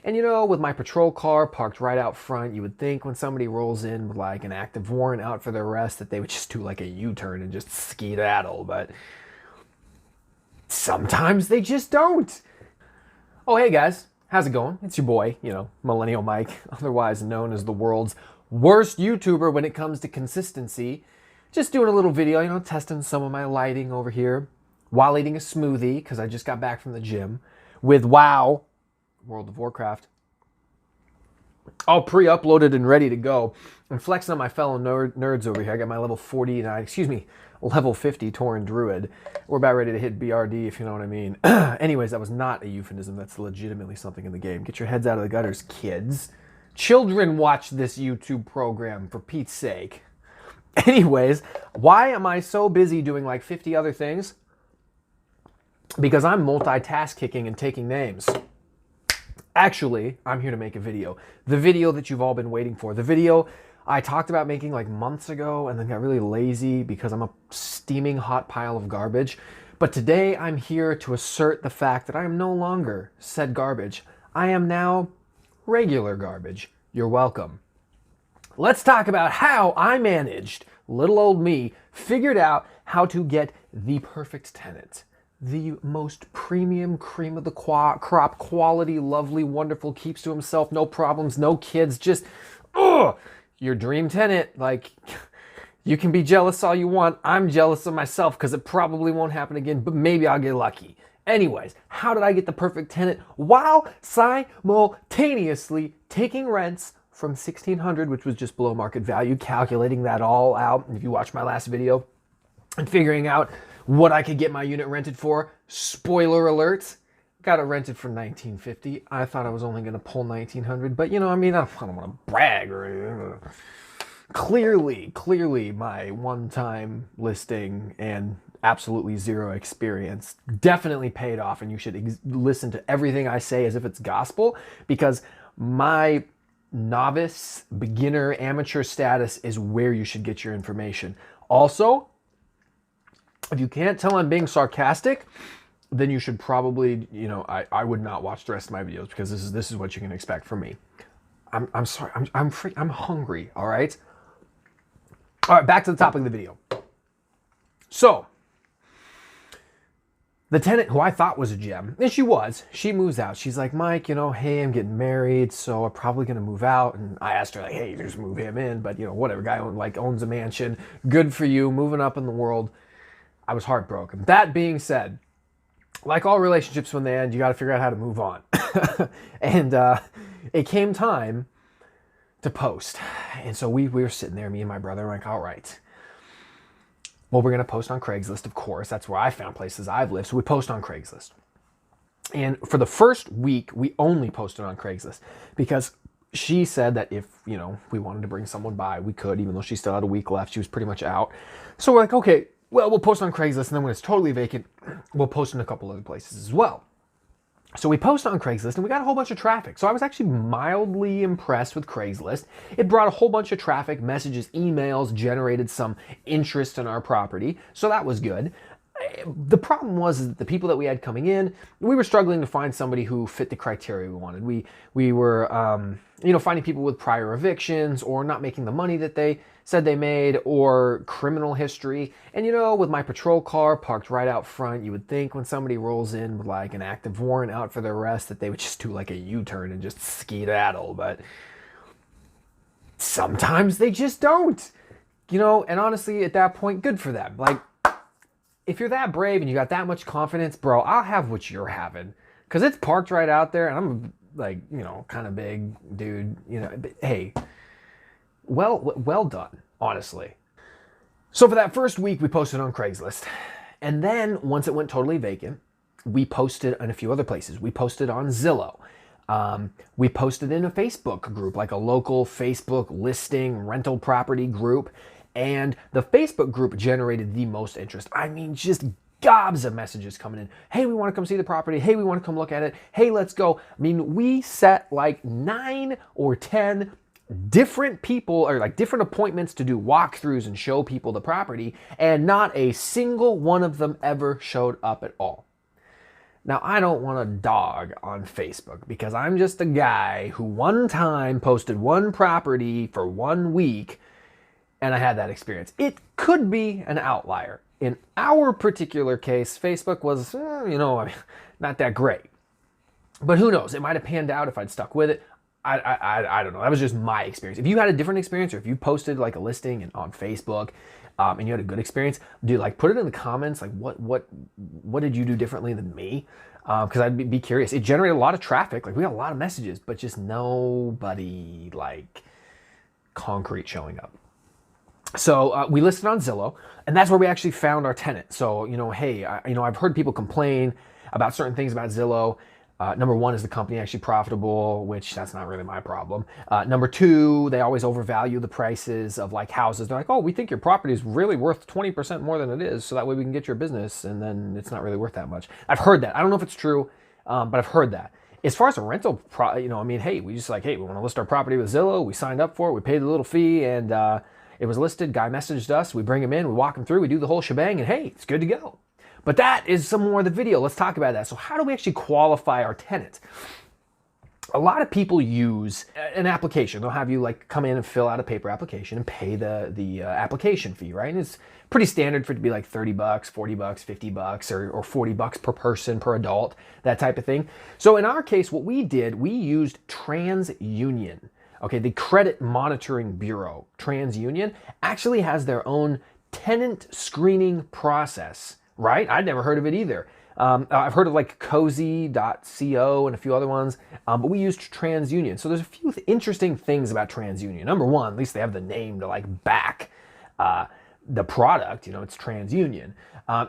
And you know, with my patrol car parked right out front, you would think when somebody rolls in with like an active warrant out for their arrest that they would just do like a U-turn and just skedaddle, but sometimes they just don't. Oh, hey guys, how's it going? It's your boy, Millennial Mike, otherwise known as the world's worst YouTuber when it comes to consistency. Just doing a little video, testing some of my lighting over here while eating a smoothie because I just got back from the gym with WoW, World of Warcraft, all pre-uploaded and ready to go. I'm flexing on my fellow nerds over here. I got my level 50 Tauren Druid. We're about ready to hit BRD, if you know what I mean. Anyways, that was not a euphemism. That's legitimately something in the game. Get your heads out of the gutters, kids. Children watch this YouTube program, for Pete's sake. Anyways, why am I so busy doing like 50 other things? Because I'm multitasking and taking names. Actually, I'm here to make a video. The video that you've all been waiting for. The video I talked about making like months ago and then got really lazy because I'm a steaming hot pile of garbage. But today I'm here to assert the fact that I am no longer said garbage. I am now regular garbage. You're welcome. Let's talk about how I managed, little old me, figured out how to get the perfect tenant. The most premium, cream of the crop, quality, lovely, wonderful, keeps to himself, no problems, no kids, just, your dream tenant. Like, you can be jealous all you want. I'm jealous of myself because it probably won't happen again, but maybe I'll get lucky. Anyways, how did I get the perfect tenant while simultaneously taking rents from $1,600, which was just below market value, calculating that all out, if you watched my last video, and figuring out what I could get my unit rented for? Spoiler alert, got it rented for $1,950. I thought I was only going to pull $1,900, but I don't want to brag or anything. Clearly, my one-time listing and absolutely zero experience definitely paid off, and you should listen to everything I say as if it's gospel, because my novice, beginner, amateur status is where you should get your information. Also, if you can't tell I'm being sarcastic, then you should probably, I would not watch the rest of my videos because this is what you can expect from me. I'm sorry, I'm hungry, all right? All right, back to the topic of the video. So, the tenant who I thought was a gem, and she moves out. She's like, Mike, hey, I'm getting married, so I'm probably gonna move out. And I asked her, like, hey, just move him in, but whatever, guy owns a mansion, good for you, moving up in the world. I was heartbroken. That being said, like all relationships when they end, you got to figure out how to move on. And it came time to post. And so we were sitting there, me and my brother, like, all right. Well, we're going to post on Craigslist, of course. That's where I found places I've lived. So we post on Craigslist. And for the first week, we only posted on Craigslist because she said that if, we wanted to bring someone by, we could, even though she still had a week left. She was pretty much out. So we're like, okay, well, we'll post on Craigslist, and then when it's totally vacant, we'll post in a couple other places as well. So we post on Craigslist, and we got a whole bunch of traffic. So I was actually mildly impressed with Craigslist. It brought a whole bunch of traffic, messages, emails, generated some interest in our property. So that was good. The problem was that the people that we had coming in, we were struggling to find somebody who fit the criteria we wanted. We were, finding people with prior evictions or not making the money that they said they made, or criminal history. And with my patrol car parked right out front, you would think when somebody rolls in with like an active warrant out for their arrest that they would just do like a U-turn and just skedaddle, but sometimes they just don't. And honestly, at that point, good for them. Like, if you're that brave and you got that much confidence, bro, I'll have what you're having. Because it's parked right out there, and I'm like, kind of big dude, but hey, well done, honestly. So for that first week, we posted on Craigslist. And then once it went totally vacant, we posted in a few other places. We posted on Zillow. We posted in a Facebook group, like a local Facebook listing rental property group. And the Facebook group generated the most interest. I mean, just gobs of messages coming in. Hey, we want to come see the property. Hey, we want to come look at it. Hey, let's go. I mean, we set like 9 or 10 different people, or like different appointments to do walkthroughs and show people the property, and not a single one of them ever showed up at all. Now, I don't want to dog on Facebook because I'm just a guy who one time posted one property for 1 week and I had that experience. It could be an outlier. In our particular case, Facebook was, not that great. But who knows? It might have panned out if I'd stuck with it. I don't know. That was just my experience. If you had a different experience, or if you posted like a listing on Facebook, and you had a good experience, dude, like put it in the comments. Like what did you do differently than me? Because I'd be curious. It generated a lot of traffic. Like we got a lot of messages, but just nobody like concrete showing up. So we listed on Zillow, and that's where we actually found our tenant. So hey, I've heard people complain about certain things about Zillow. Number one, is the company actually profitable, which that's not really my problem. Number two, they always overvalue the prices of like houses. They're like, oh, we think your property is really worth 20% more than it is, so that way we can get your business, and then it's not really worth that much. I've heard that. I don't know if it's true, but I've heard that. As far as a rental, hey, we just like, hey, we want to list our property with Zillow. We signed up for it. We paid the little fee, and it was listed. Guy messaged us. We bring him in. We walk him through. We do the whole shebang, and hey, it's good to go. But that is some more of the video. Let's talk about that. So how do we actually qualify our tenant? A lot of people use an application. They'll have you like come in and fill out a paper application and pay the application fee, right? And it's pretty standard for it to be like $30, $40, $50, or $40 per person, per adult, that type of thing. So in our case, what we did, we used TransUnion. Okay, the Credit Monitoring Bureau, TransUnion, actually has their own tenant screening process. Right? I'd never heard of it either. I've heard of like cozy.co and a few other ones, but we used TransUnion. So there's a few interesting things about TransUnion. Number one, at least they have the name to like back the product. It's TransUnion.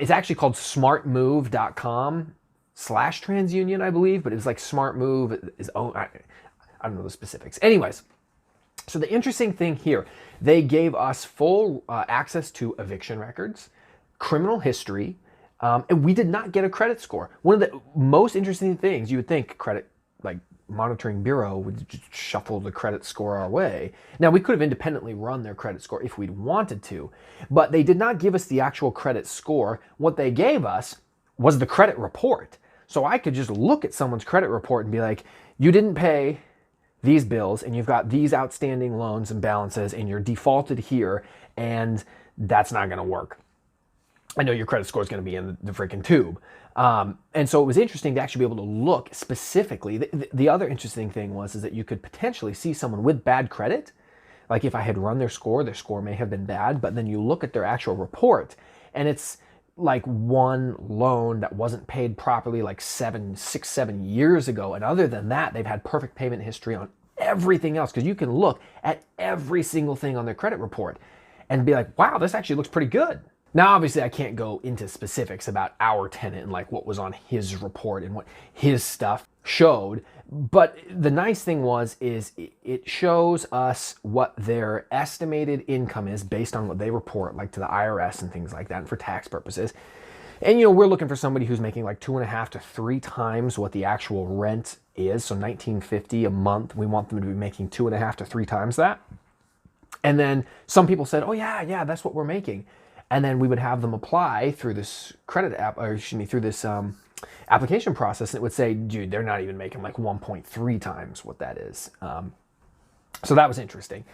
It's actually called smartmove.com/TransUnion, I believe, but it's like SmartMove is own. I don't know the specifics. Anyways, so the interesting thing here, they gave us full access to eviction records, criminal history, and we did not get a credit score. One of the most interesting things, you would think credit like monitoring bureau would just shuffle the credit score our way. Now we could have independently run their credit score if we'd wanted to, but they did not give us the actual credit score. What they gave us was the credit report. So I could just look at someone's credit report and be like, you didn't pay these bills and you've got these outstanding loans and balances and you're defaulted here, and that's not gonna work. I know your credit score is going to be in the freaking tube. And so it was interesting to actually be able to look specifically. The other interesting thing is that you could potentially see someone with bad credit. Like if I had run their score may have been bad, but then you look at their actual report and it's like one loan that wasn't paid properly like 7 years ago. And other than that, they've had perfect payment history on everything else, because you can look at every single thing on their credit report and be like, wow, this actually looks pretty good. Now, obviously, I can't go into specifics about our tenant and like what was on his report and what his stuff showed. But the nice thing is it shows us what their estimated income is based on what they report, like to the IRS and things like that, and for tax purposes. And we're looking for somebody who's making like 2.5 to 3 times what the actual rent is. So $19.50 a month. We want them to be making 2.5 to 3 times that. And then some people said, oh yeah, that's what we're making. And then we would have them apply through this through this application process, and it would say, dude, they're not even making like 1.3 times what that is. So that was interesting.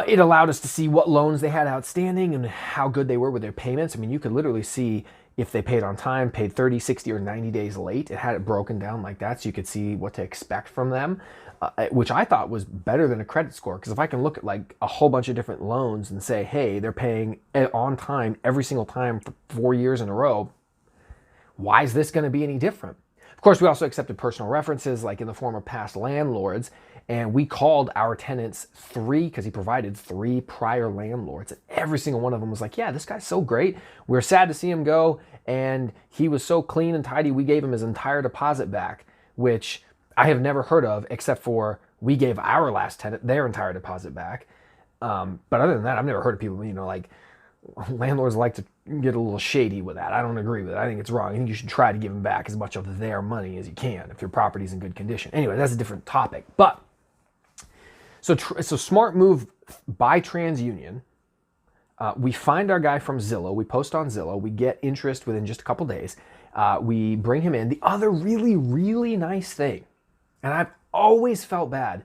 It allowed us to see what loans they had outstanding and how good they were with their payments. I mean, you could literally see if they paid on time, paid 30, 60, or 90 days late. It had it broken down like that, so you could see what to expect from them. Which I thought was better than a credit score, because if I can look at like a whole bunch of different loans and say, hey, they're paying on time every single time for 4 years in a row, why is this going to be any different? Of course, we also accepted personal references, like in the form of past landlords, and we called our tenants 3, because he provided 3 prior landlords, and every single one of them was like, yeah, this guy's so great. We're sad to see him go, and he was so clean and tidy, we gave him his entire deposit back, which I have never heard of, except for we gave our last tenant their entire deposit back. But other than that, I've never heard of people, like landlords like to get a little shady with that. I don't agree with it. I think it's wrong. I think you should try to give them back as much of their money as you can if your property's in good condition. Anyway, that's a different topic. But so Smart Move by TransUnion. We find our guy from Zillow. We post on Zillow. We get interest within just a couple days. We bring him in. The other really, really nice thing, and I've always felt bad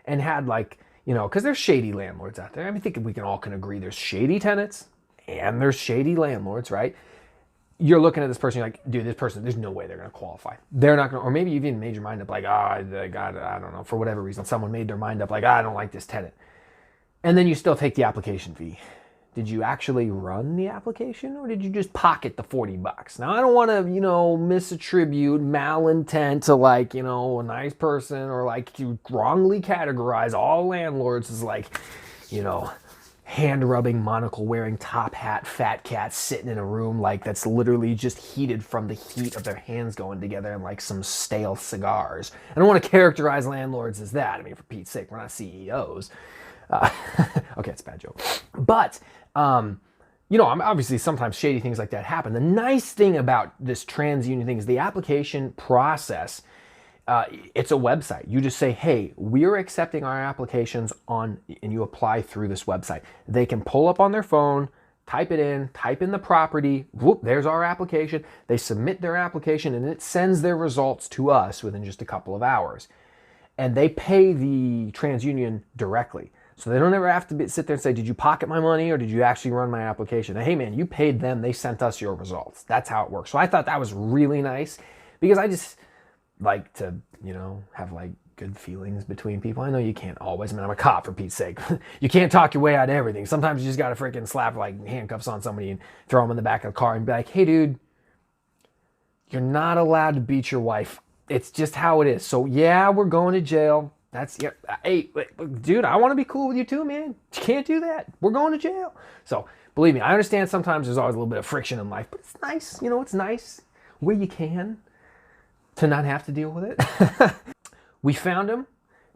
and had like, because there's shady landlords out there. I think we can all agree there's shady tenants and there's shady landlords, right? You're looking at this person, you're like, dude, this person, there's no way they're going to qualify. They're not going to, or maybe you've even made your mind up like, I don't know, for whatever reason, someone made their mind up like, I don't like this tenant. And then you still take the application fee. Did you actually run the application or did you just pocket the $40? Now, I don't want to, misattribute malintent to like, a nice person or like to wrongly categorize all landlords as like, hand-rubbing, monocle-wearing, top hat, fat cat sitting in a room like that's literally just heated from the heat of their hands going together and like some stale cigars. I don't want to characterize landlords as that. I mean, for Pete's sake, we're not CEOs. Okay, it's a bad joke. But, I'm obviously sometimes shady things like that happen. The nice thing about this TransUnion thing is the application process. It's a website. You just say, hey, we're accepting our applications and you apply through this website. They can pull up on their phone, type in the property, whoop, there's our application. They submit their application and it sends their results to us within just a couple of hours. And they pay the TransUnion directly. So they don't ever have to sit there and say, did you pocket my money or did you actually run my application? Hey man, you paid them, they sent us your results. That's how it works. So I thought that was really nice because I just like to, have like good feelings between people. I know you can't always, I'm a cop for Pete's sake. You can't talk your way out of everything. Sometimes you just got to freaking slap like handcuffs on somebody and throw them in the back of the car and be like, hey dude, you're not allowed to beat your wife. It's just how it is. So yeah, we're going to jail. Hey, dude, I want to be cool with you too, man. You can't do that. We're going to jail. So believe me, I understand sometimes there's always a little bit of friction in life, but it's nice. It's nice where you can to not have to deal with it. We found him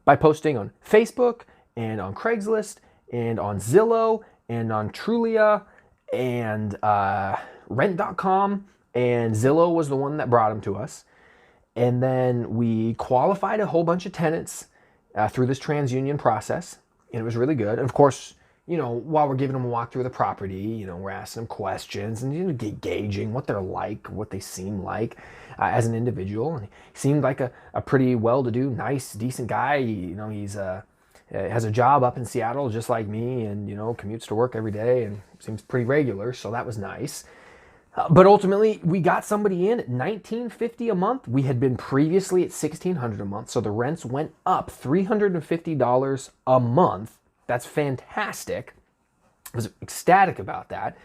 by posting on Facebook and on Craigslist and on Zillow and on Trulia and rent.com. And Zillow was the one that brought him to us. And then we qualified a whole bunch of tenants through this TransUnion process. And it was really good. And of course, while we're giving them a walk through the property, we're asking them questions and gauging what they're like, what they seem like as an individual. And he seemed like a pretty well-to-do, nice, decent guy. He's has a job up in Seattle just like me and, commutes to work every day and seems pretty regular. So that was nice. But ultimately, we got somebody in at $1,950 a month. We had been previously at $1,600 a month. So the rents went up $350 a month. That's fantastic. I was ecstatic about that.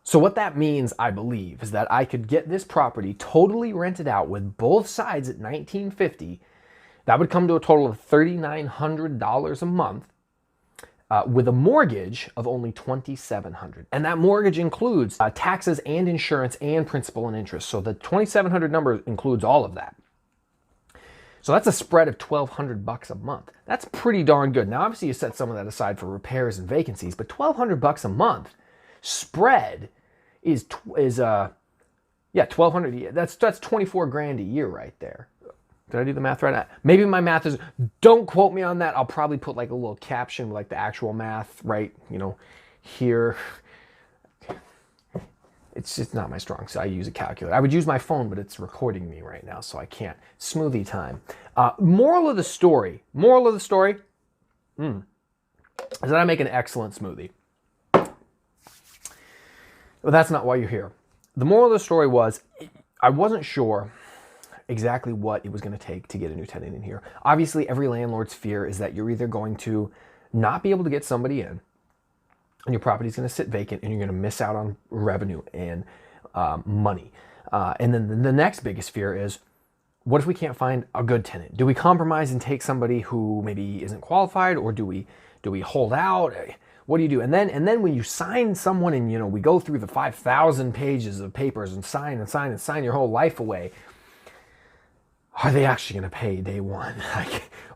So what that means, I believe, is that I could get this property totally rented out with both sides at $1,950. That would come to a total of $3,900 a month with a mortgage of only $2,700. And that mortgage includes taxes and insurance and principal and interest. So the $2,700 number includes all of that. So that's a spread of $1,200 a month. That's pretty darn good. Now, obviously, you set some of that aside for repairs and vacancies, but $1,200 a month spread is $1,200. That's 24 grand a year right there. Did I do the math right? Maybe my math is. Don't quote me on that. I'll probably put like a little caption with like the actual math right, here. It's just not my strong side. I use a calculator. I would use my phone, but it's recording me right now, so I can't. Smoothie time. Moral of the story is that I make an excellent smoothie. But that's not why you're here. The moral of the story was I wasn't sure exactly what it was going to take to get a new tenant in here. Obviously, every landlord's fear is that you're either going to not be able to get somebody in, and your property is going to sit vacant, and you're going to miss out on revenue and money. And then the next biggest fear is, what if we can't find a good tenant? Do we compromise and take somebody who maybe isn't qualified, or do we hold out? What do you do? And then when you sign someone, and we go through the 5,000 pages of papers and sign your whole life away. Are they actually going to pay day one?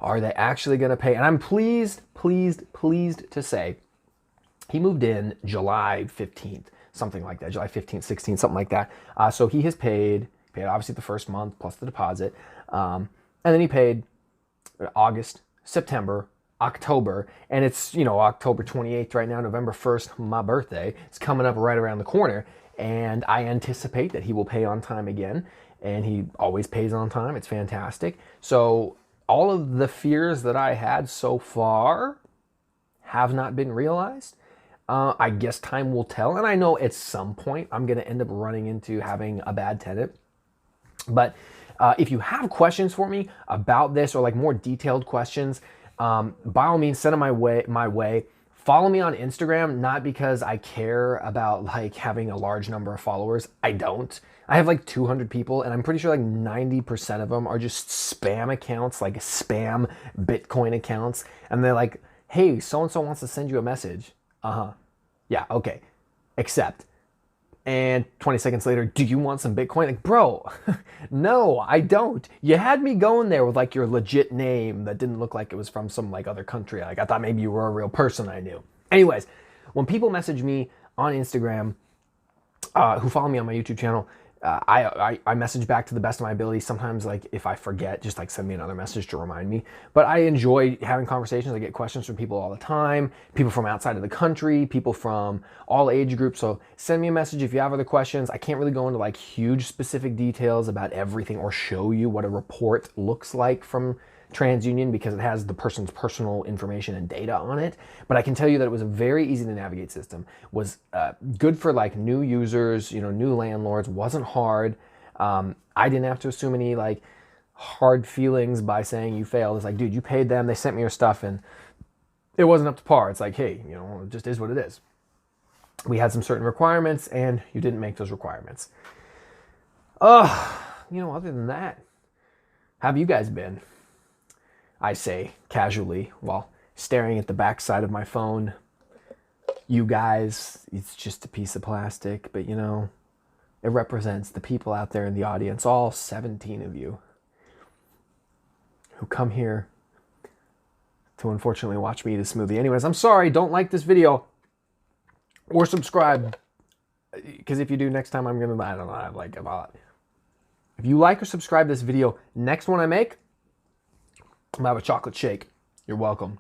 Are they actually going to pay? And I'm pleased to say he moved in July 15th, something like that, July 15th, 16th, something like that. So he has paid obviously the first month plus the deposit. And then he paid August, September, October, and it's, October 28th right now, November 1st, my birthday. It's coming up right around the corner. and I anticipate that he will pay on time again, and he always pays on time. It's fantastic. So all of the fears that I had so far have not been realized. I guess time will tell, and I know at some point I'm going to end up running into having a bad tenant. But if you have questions for me about this, or like more detailed questions, by all means, send them my way. Follow me on Instagram, not because I care about like having a large number of followers. I don't. I have like 200 people, and I'm pretty sure like 90% of them are just spam accounts, like spam Bitcoin accounts. And they're like, hey, so-and-so wants to send you a message. Yeah, okay. Accept. And 20 seconds later, do you want some Bitcoin? Like, bro, no, I don't. You had me going there with like your legit name that didn't look like it was from some like other country. Like I thought maybe you were a real person I knew. Anyways, when people message me on Instagram, who follow me on my YouTube channel, I message back to the best of my ability. Sometimes, like, if I forget, just like send me another message to remind me. But I enjoy having conversations. I get questions from people all the time, people from outside of the country, people from all age groups. So send me a message if you have other questions. I can't really go into like huge specific details about everything or show you what a report looks like from TransUnion because it has the person's personal information and data on it. But I can tell you that it was a very easy to navigate system, was good for like new users, you know, new landlords, wasn't hard. I didn't have to assume any like hard feelings by saying you failed. It's like, dude, you paid them, they sent me your stuff, and it wasn't up to par. It's like, hey, you know, it just is what it is. We had some certain requirements and you didn't make those requirements. You know, other than that, how have you guys been? I say casually while staring at the backside of my phone. You guys, it's just a piece of plastic, but you know, it represents the people out there in the audience, all 17 of you who come here to unfortunately watch me eat a smoothie. Anyways, I'm sorry, don't like this video or subscribe, because if you do, next time I'm gonna, I don't know, I like a lot. If you like or subscribe this video, next one I make, I'm gonna have a chocolate shake. You're welcome.